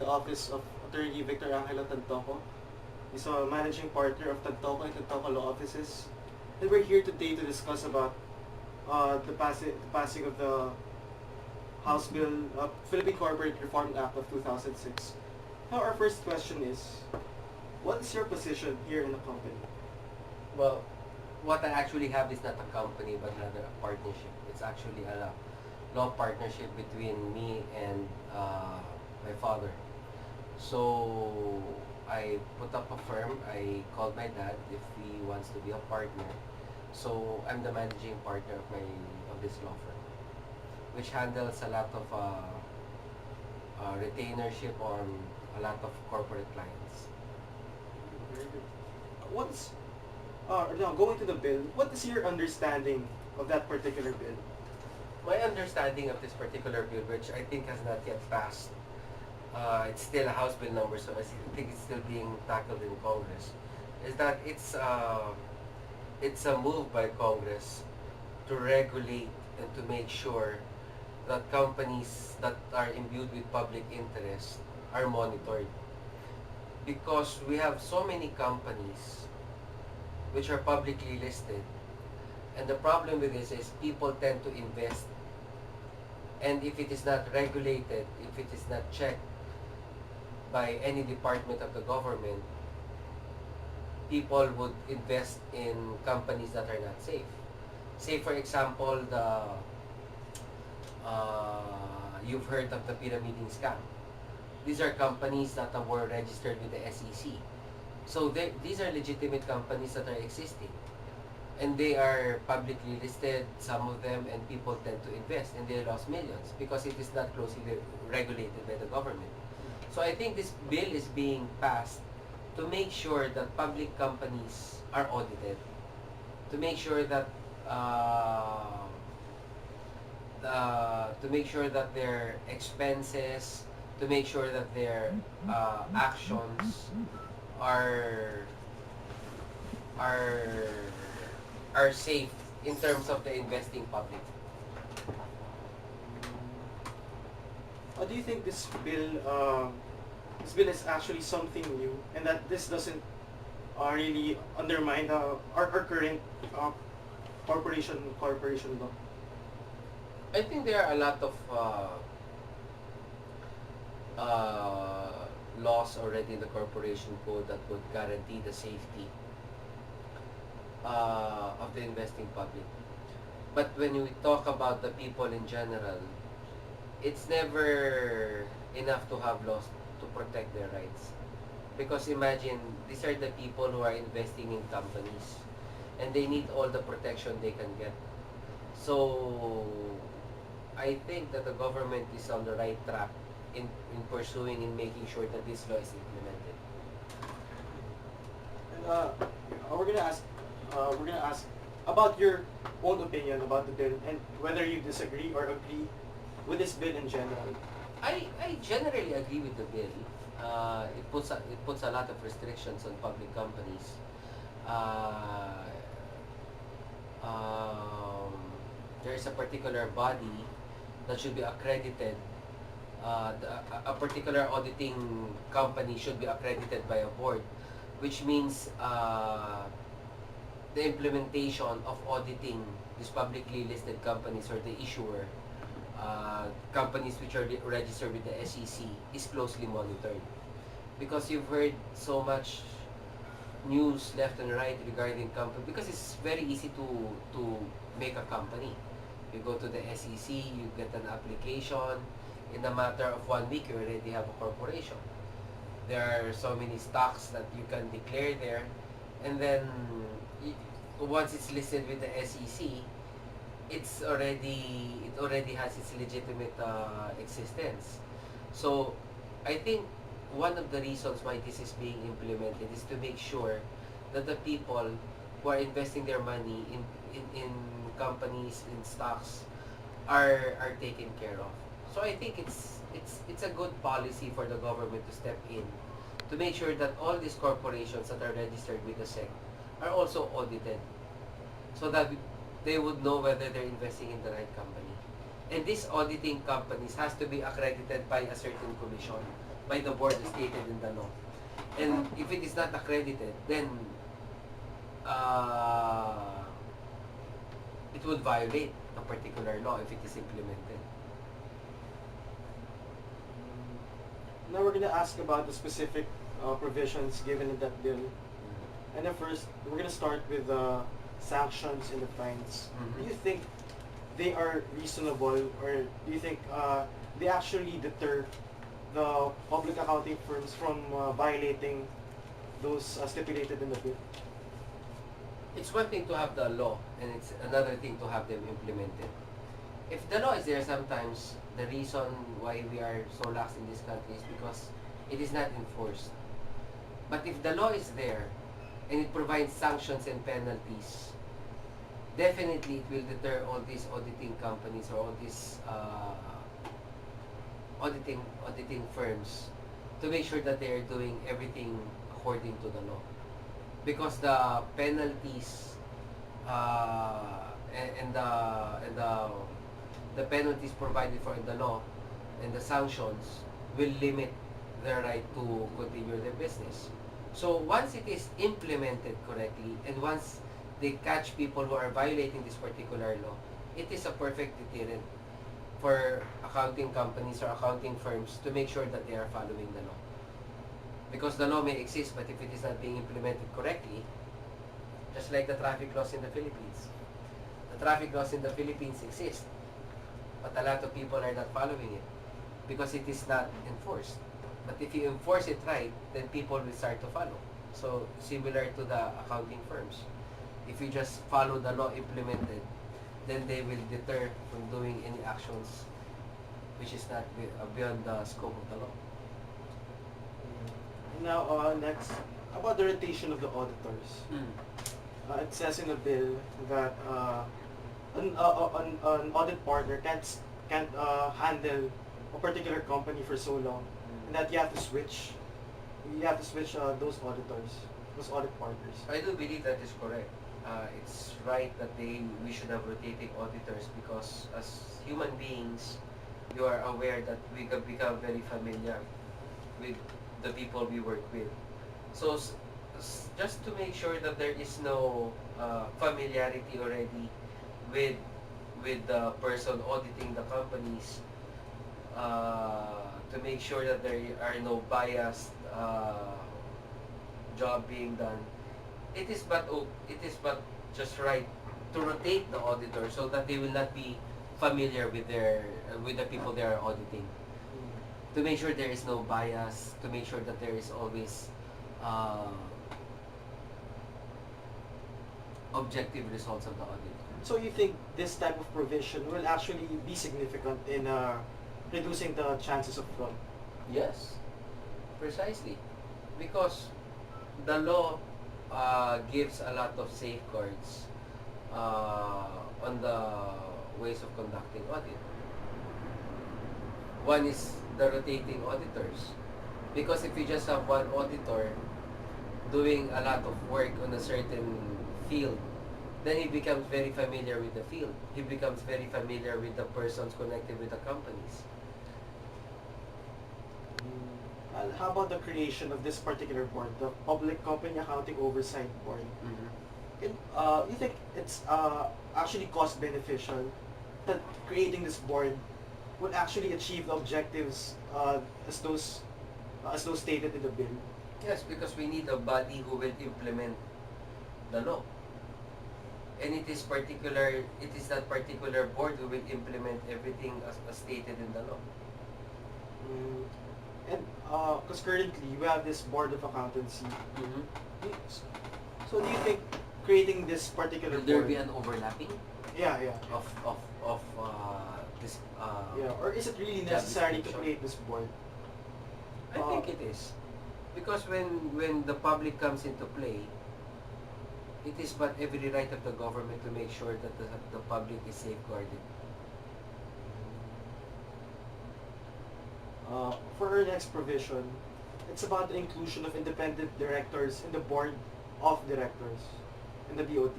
the office of Attorney Victor Angelo Tantoco. He's a managing partner of Tantoco and Tantoco Law Offices. And we're here today to discuss about the passing of the House Bill, Philippine Corporate Reform Act of 2006. Now, our first question is, what is your position here in the company? Well, what I actually have is not a company but rather a partnership. It's actually a law partnership between me and my father. So I put up a firm. I called my dad if he wants to be a partner. So I'm the managing partner of this law firm, which handles a lot of retainership on a lot of corporate clients. Very good. What's now going to the bill? What is your understanding of that particular bill? My understanding of this particular bill, which I think has not yet passed, it's still a House bill number, so I think it's still being tackled in Congress, is that it's a move by Congress to regulate and to make sure that companies that are imbued with public interest are monitored. Because we have so many companies which are publicly listed, and the problem with this is people tend to invest, and if it is not regulated, if it is not checked by any department of the government, people would invest in companies that are not safe. Say for example, you've heard of the pyramiding scam. These are companies that were registered with the SEC. So these are legitimate companies that are existing. And they are publicly listed, some of them, and people tend to invest, and they lost millions because it is not closely regulated by the government. So I think this bill is being passed to make sure that public companies are audited, to make sure that their expenses, to make sure that their actions are are are safe in terms of the investing public. Do you think this bill is actually something new, and that this doesn't really undermine our current corporation law? I think there are a lot of laws already in the corporation code that would guarantee the safety of the investing public. But when we talk about the people in general, it's never enough to have laws to protect their rights. Because imagine, these are the people who are investing in companies, and they need all the protection they can get. So I think that the government is on the right track in pursuing and making sure that this law is implemented. And we're gonna ask about your own opinion about the bill and whether you disagree or agree with this bill in general. I generally agree with the bill. It puts a lot of restrictions on public companies. Uh, um, there is a particular body that should be accredited. A particular auditing company should be accredited by a board, which means the implementation of auditing these publicly listed companies or the issuer companies which are registered with the SEC is closely monitored. Because you've heard so much news left and right regarding company, because it's very easy to make a company. You go to the SEC, you get an application, in a matter of 1 week you already have a corporation. There are so many stocks that you can declare there, and then once it's listed with the SEC, it already has its legitimate existence. So I think one of the reasons why this is being implemented is to make sure that the people who are investing their money in companies, in stocks, are taken care of. So I think it's a good policy for the government to step in to make sure that all these corporations that are registered with the SEC are also audited, so that they would know whether they're investing in the right company. And these auditing companies has to be accredited by a certain commission, by the board as stated in the law. And if it is not accredited, then uh, it would violate a particular law if it is implemented. Now we're gonna ask about the specific provisions given in that bill. And then first, we're gonna start with the sanctions and the fines. Do you think they are reasonable, or do you think they actually deter the public accounting firms from violating those stipulated in the bill? It's one thing to have the law, and it's another thing to have them implemented. If the law is there, sometimes the reason why we are so lax in this country is because it is not enforced. But if the law is there, and it provides sanctions and penalties, definitely it will deter all these auditing companies or all these auditing firms to make sure that they are doing everything according to the law. Because the penalties and the penalties provided for in the law and the sanctions will limit their right to continue their business. So once it is implemented correctly, and once they catch people who are violating this particular law, it is a perfect deterrent for accounting companies or accounting firms to make sure that they are following the law. Because the law may exist, but if it is not being implemented correctly, just like the traffic laws in the Philippines. The traffic laws in the Philippines exist, but a lot of people are not following it because it is not enforced. But if you enforce it right, then people will start to follow. So similar to the accounting firms. If you just follow the law implemented, then they will deter from doing any actions which is not beyond the scope of the law. Now, next, about the rotation of the auditors. It says in the bill that an audit partner can't handle a particular company for so long, and that you have to switch. You have to switch those auditors, those audit partners. I do believe that is correct. It's right that we should have rotating auditors because as human beings, you are aware that we can become very familiar with the people we work with. So just to make sure that there is no familiarity already with the person auditing the companies, to make sure that there are no biased job being done, it is but just right to rotate the auditor so that they will not be familiar with the people they are auditing. To make sure there is no bias, to make sure that there is always objective results of the audit. So you think this type of provision will actually be significant in reducing the chances of fraud? Yes, precisely. Because the law gives a lot of safeguards on the ways of conducting audit. One is the rotating auditors. Because if you just have one auditor doing a lot of work on a certain field, then he becomes very familiar with the field. He becomes very familiar with the persons connected with the companies. And how about the creation of this particular board, the Public Company Accounting Oversight Board? You think it's actually cost beneficial that creating this board would actually achieve the objectives as those stated in the bill? Yes, because we need a body who will implement the law. And it is that particular board who will implement everything as stated in the law. And because currently we have this board of accountancy. So do you think creating this particular Will there board? be an overlapping Yeah. of this? Yeah. Or is it really job necessary to description? create this board? I think it is. Because when the public comes into play, it is but every right of the government to make sure that the public is safeguarded. For our next provision, it's about the inclusion of independent directors in the board of directors in the BOT.